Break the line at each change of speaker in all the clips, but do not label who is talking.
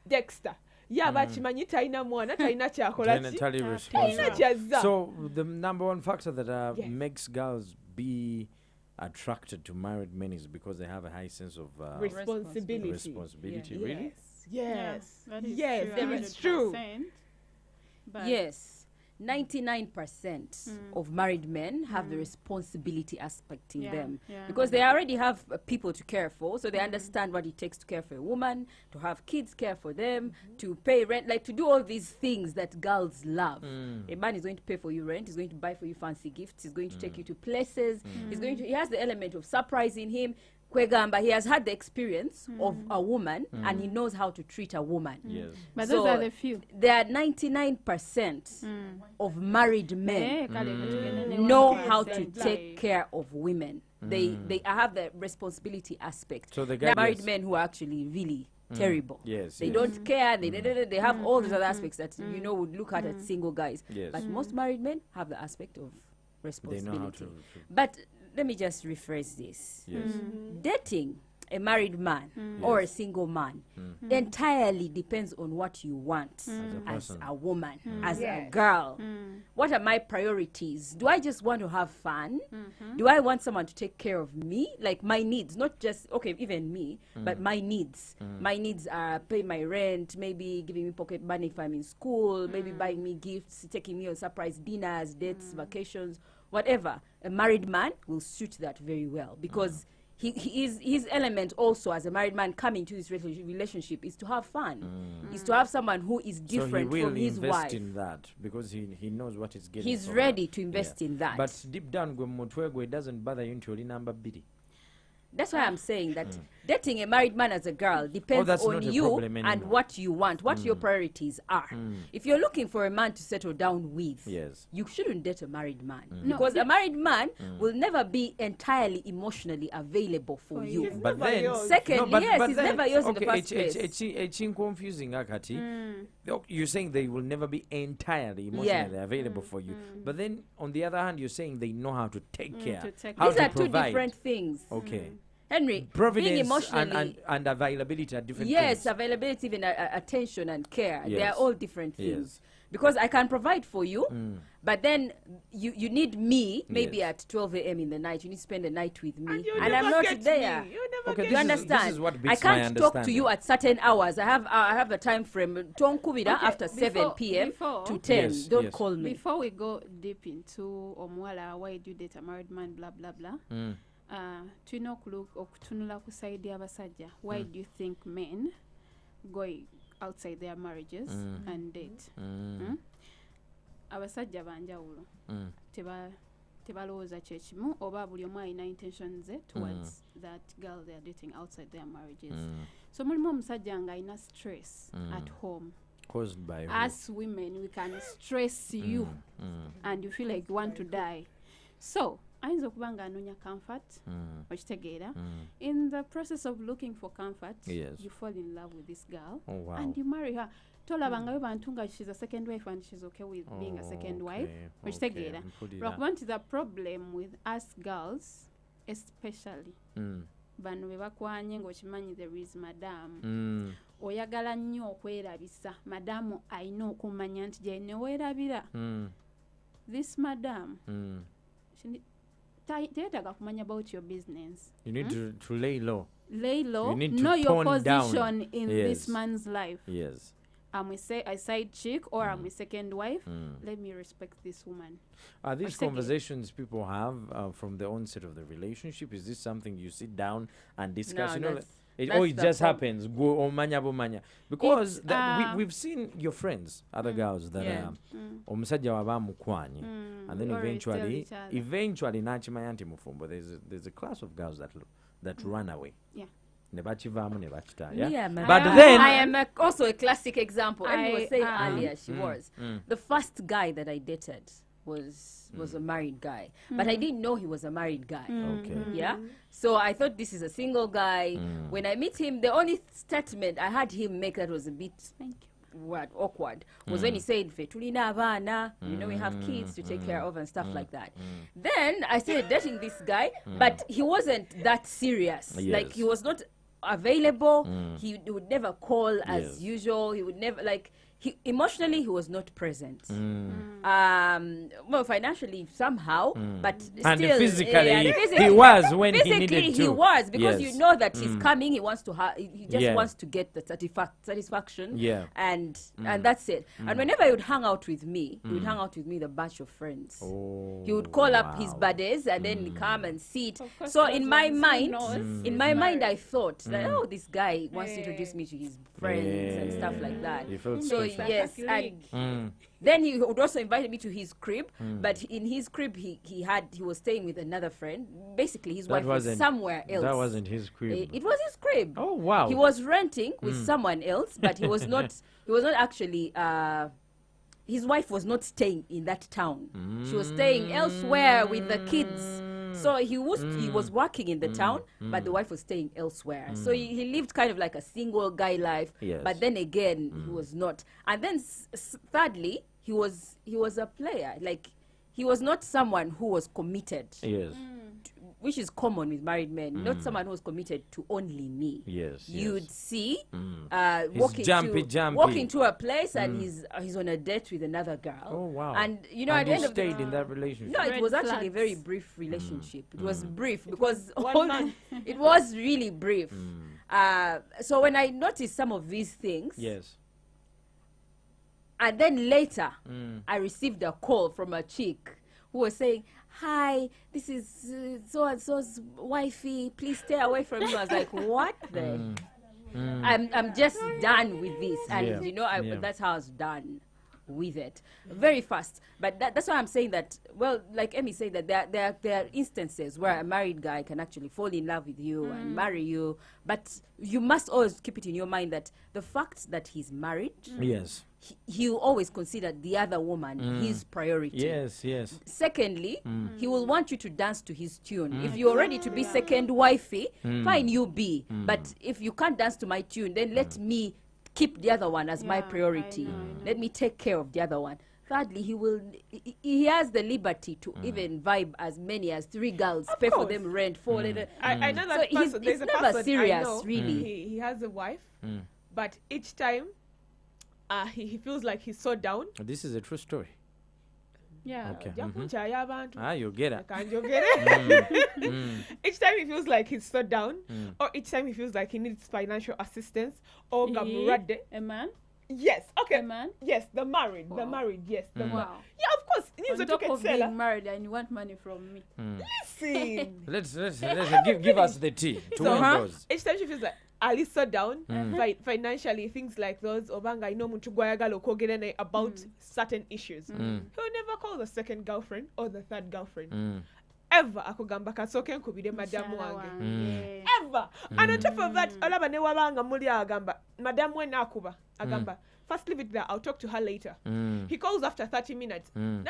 Dexter yaba kimanyi talina mwana talina kyakola ki
Totally
talina
responsible.
kyazza.
So the number one factor that makes girls be attracted to married men is because they have a high sense of
responsibility.
responsibility.
Yeah.
Really?
Yes.
That is
Yes,
true,
it's true.
100%, but
Yes. 99% of married men have the responsibility aspect in
Yeah,
them
yeah.
because they already have people to care for, so they understand what it takes to care for a woman, to have kids care for them, to pay rent, like to do all these things that girls love. A man is going to pay for you rent, he's going to buy for you fancy gifts, he's going to take you to places, he has the element of surprising him. Kwegamba, he has had the experience of a woman and he knows how to treat a woman.
Yes.
but
So
those are the few.
There are 99% of married men
Eh, kale katugende ne
know
1%,
how to
like,
take care of women. They have the responsibility aspect.
So the
There are
guy-
married
yes.
men who are actually really terrible.
Yes,
They
yes.
don't care. They have all these other aspects that would look at single guys.
Yes.
But most married men have the aspect of
They
responsibility.
know how to.
But let me just rephrase this.
Yes.
Dating a married man or a single man entirely depends on what you want as
person.
a woman, as a
Yes.
girl. What are my priorities? Do I just want to have fun? Do I want someone to take care of me? Like my needs, not just, okay, even me, but my needs. My needs are pay my rent, maybe giving me pocket money if I'm in school, maybe buying me gifts, taking me on surprise dinners, dates, vacations, whatever. A married man will suit that very well because his element also as a married man coming to this relationship is to have fun, is to have someone who is different
so he will
from his
invest
wife.
in that because he knows what he's getting.
He's
from
ready
her.
to invest in that.
But deep down, gwe mutwe gwe, it doesn't bother you until number bidi.
That's why I'm saying that dating a married man as a girl depends
that's
on
not a
you
problem
and
anymore.
what you want, what your priorities are. If you're looking for a man to settle down with,
Yes.
you shouldn't date a married man.
No,
Because a married man will never be entirely emotionally available for you.
He's
But
never
then,
yours.
Secondly, yes,
but
he's
then,
never yours in the
okay,
first place.
it's confusing, Akati. You're saying they will never be entirely emotionally available for you. But then, on the other hand, you're saying they know how to take care,
to take
how
These
to
are two
provide.
different things.
Okay.
Henry, being
Providence
emotionally...
and availability are different
Yes,
things.
availability, even attention and care. They are
Yes.
all different things.
Yes.
Because I can provide for you, but then you need me maybe
Yes.
at 12 a.m. in the night. You need to spend the night with me.
And you
I'm
never
not
get
there.
me. You never
Okay,
get
You
me.
this
understand?
is what
I
beats my
can't talk to you
understanding.
at certain hours. I have a time frame. Don't kubida
Okay,
after 7
before-
p.m.
before-
to 10.
Yes,
Don't
yes.
call me.
Before we go deep into omuwala why do you date a married man blah blah blah, tulina okutunula ku side y'abasajja. Why do you think men go outside their marriages and date? Abasajja banjawulo tebalowooza kyekimu oba buli omu alina intentions ze towards that girl they are dating outside their marriages. So mulimu omusajja nga alina stress at home.
Caused by who?
As women, we can stress you and you feel like you want to die. So, ayinza okuba nga anoonya comfort, okitegeera. In the process of looking for comfort,
Yes.
you fall in love with this girl
Oh, wow.
and you marry her. Tolabangayo bantu nga she's a second wife and she's okay with being a second wife. Okitegeera. Lwakuba nti the problem with us girls, especially, bano be bakwanye ng'okimanyi there is madam. Oyagala nnyo okwerabisa. Madamu alina okumanya nti gye neweerabira. This madam, teyeetaaga kumanya about your business.
You need to lay low.
Lay low,
You need to
know your
tone down.
position in this
Yes.
man's life.
Yes.
I'm a side chick or I'm a second wife. Let me respect this woman.
Are these
second.
conversations people have from the onset of the relationship? Is this something you sit down and discuss?
No,
you know,
that's-
it
that's
it
the
just
prob-
happens. Go omanya bomanya. Because
It's,
we've seen your friends, other girls that
Yeah.
omusajja waba mukwanye, and then
we always tell each other.
eventually nachimanya nti mufumbo. There's a class of girls that run away.
Yeah.
Ne bakivaamu ne bakita,
Yeah,
yeah?
man.
But
I
then
am also a classic example. And
I
was saying
am.
earlier, she was. The first guy that I dated was a married guy. But I didn't know he was a married guy.
okay.
Yeah. So I thought this is a single guy. When I meet him, the only statement I had him make that was a bit awkward was when he said, "Fe tulina abaana, you know, we have kids to take care of and stuff like that." Then I started dating this guy, but he wasn't that serious. Like
Yes.
he was not available. He would never call as
Yes.
usual. He would never emotionally he was not present. Well, financially somehow, but
And
still
physically,
physically
he was when he
physically
needed to.
he was, because
Yes.
you know that he's coming. He wants to he just
Yeah.
wants to get the satisfaction.
Yeah.
And that's it. And whenever he would hang out with me, he would hang out with me with a bunch of friends.
Oh,
He would call up his
wow.
buddies and then come and sit.
Of course,
So
those
in my
ones who
mind,
knows
in
he's
my mind, I
married.
thought that this guy wants to
Yeah.
introduce me to his friends and stuff like that.
You felt
So
special.
yes, and then he would also invite me to his crib. But in his crib, he was staying with another friend. Basically, his wife was somewhere else.
That wasn't his crib.
It was his crib.
Oh, wow.
He was renting with someone else, but he was not. He was not actually. His wife was not staying in that town. She was staying elsewhere with the kids. So he was working in the town, but the wife was staying elsewhere. So he lived kind of like a single guy life.
Yes.
But then again, he was not. And then thirdly, he was a player. Like, he was not someone who was committed.
Yes.
Which is common with married men, not someone who was committed to only me.
Yes.
You'd see
He's jumpy.
walking to a place and he's on a date with another girl.
Oh, wow.
And you know,
And
at the
you
end of the
stayed in that relationship.
no, it
Red
was actually a
flags.
very brief relationship. It was brief because
1 month.
it was really brief. So when I noticed some of these things,
Yes.
and then later I received a call from a chick who was saying, "Hi, this is so and so's wifey. Please stay away from me." I was like, "What the?" I'm just done with this, and
Yeah.
you know,
Yeah.
that's how I was done with it very fast. But that's why I'm saying that. Well, like Emmy said, that there are instances where a married guy can actually fall in love with you and marry you, but you must always keep it in your mind that the fact that he's married,
Yes.
he will always consider the other woman his priority.
Yes. Yes.
Secondly, he will want you to dance to his tune. If you're ready to be second wifey, fine, you be. But if you can't dance to my tune, then let me keep the other one as my
Yeah,
priority.
I know.
Let me take care of the other one. Thirdly, he has the liberty to even vibe as many as 3 girls, pay for
course.
them rent, for
I know that
So
person. There's
it's
a
never
person
serious,
I know.
really.
He has a wife, but each time he feels like he's so down.
This is a true story.
Yeah.
Okay.
Jakunchaya abantu.
You get it.
Each time he feels like he's so down, or each time he feels like he needs financial assistance, or gamurade.
A man?
Yes, okay.
A man?
Yes, the married, yes, the
Wow.
yeah, of course. Needs
On
a
top
ticket
of
seller.
being married and you want money from me.
Listen.
Let's give us the tea to
So,
win those.
each time she feels like Ali so down financially, things like those obanga ino muntu gwayagala okwogera naye about certain issues. He'll never call the second girlfriend or the third girlfriend. Ever akugamba kasooke nkubire madamu wange. Ever. And on top of that, olaba ne wabanga muli agamba madamu we nakuba agamba first leave it there, I'll talk to her later. He calls after 30 minutes. Nagera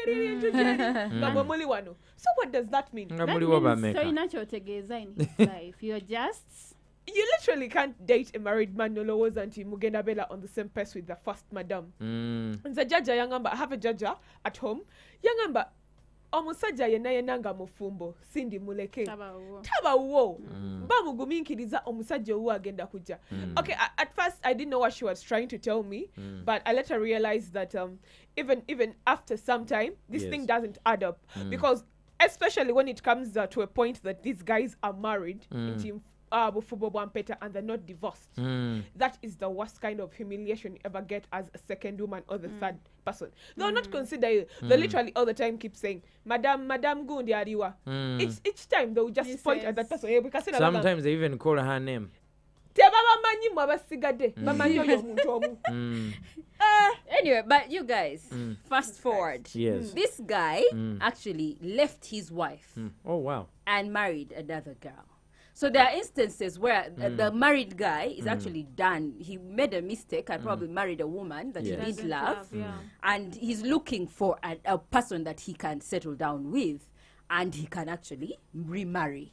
into Gamba muli wano. So what does that mean?
That means, so inakyotegeeza in his life. You're just...
You literally can't date a married man nolowoza anti mugenda bela on the same pace with the first madam. Nze judge yangamba, I have a judge at home. Yangamba omusajja yenna nga mufumbo sindi muleke taba wo bamuguminkiriza omusajja owo agenda kujja. Okay, at first I didn't know what she was trying to tell me, but I later realized that even after some time this thing doesn't add up, because especially when it comes to a point that these guys are married and they're not divorced. That is the worst kind of humiliation you ever get as a second woman or the third person. They'll not consider you. They literally all the time keep saying, Madam Gundi Ariwa. Each time they'll just point at that person.
Sometimes they even call her name.
Anyway, but you guys, fast forward.
Yes.
This guy actually left his wife
Oh, wow.
and married another girl. So there are instances where the married guy is actually done. He made a mistake and probably married a woman that he did love. And he's looking for a person that he can settle down with and he can actually remarry.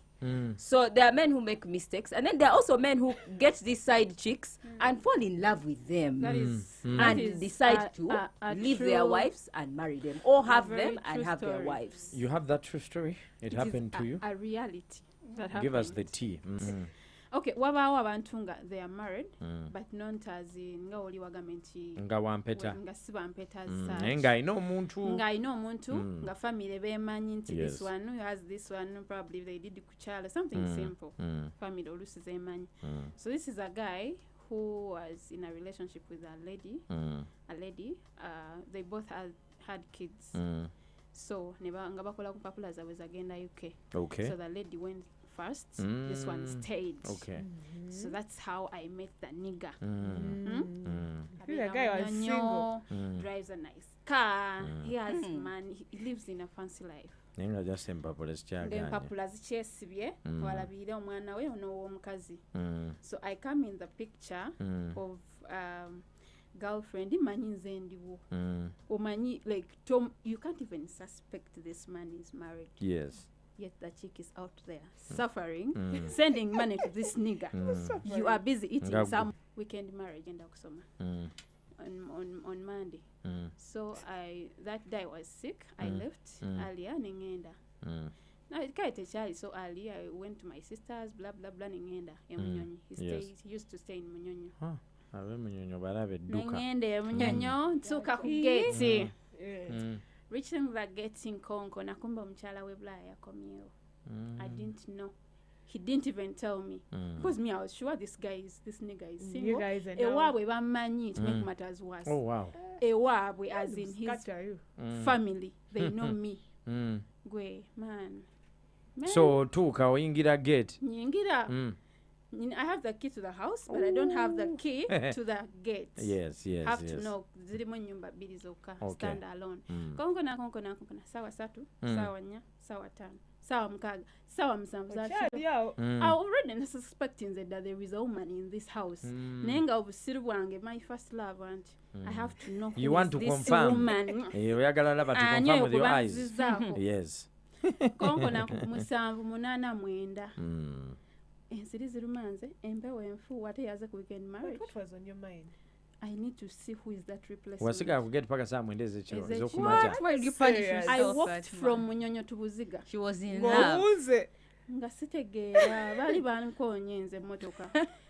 So there are men who make mistakes, and then there are also men who get these side chicks and fall in love with them
That is,
and decide to leave their wives and marry them, or have them and
true
have their
story.
wives.
You have that true story? It happened to you?
A reality that
Give us
happened.
the tea.
okay wabaawo abantu nga they are married but not as nga oli wagamba nti
nga wampeta
nga si bampeta
nga alina omuntu
nga family bemanyi nti this one has this one probably they did kuchala something simple family olusi zemanyi so this is a guy who was in a relationship with a lady they both had kids so nga bakola kupapula zawe zagenda UK so the lady went first this one stayed so that's how I met the nigga
the guy was single
drives a nice car he has money he lives in a fancy life
nenga just empapula zikyaganye
empapula zikyesibye walabire omwana we n'owomukazi so I come in the picture of girlfriend imanyi nze ndiwo omanyi like Tom you can't even suspect this man is married
yes
yet the chick is out there suffering sending money to this nigga you are busy eating some weekend marriage and kusoma on Monday so that day I was sick I left earlier ningenda now it kaite chali so early I went to my sister's blah blah blah ningenda emunyonyi he used to stay in Munyonyo
abe Munyonyo barabe duka
ningende Munyonyo tuka ku gate reaching the gate in Konko nakumba mchala we bla yakomyewo I didn't know he didn't even tell me because me I was sure this nigga is single ewabwe bamanyi to make matters worse
oh wow
ewabwe as in his family they know me gwe man
so tuka oyingira gate
nyingira I have the key to the house but I don't have the key to the gate
yes
have to know zirimo nyumba bili zoka stand alone konko na sawa 3 sawa 4 sawa 5 sawa mkaga sawa msanvu I already suspecting that there is a woman in this house nenga obusiru bwange my first love and I have to know
you want to confirm oyagala laba to confirm with your eyes yes
konko na 7 8 9 ensiri zirumanze empewo enfu ate yaze ku weekend marriage
what was on your mind
I need to see who is that replacement
wasika kuget paka saa mwendeze chiro
zokumaja why you punish yourself
I walked from Munyonyo to Buziga
she was in love
Ngoze
nga sitegeera bali bankonyenze motoka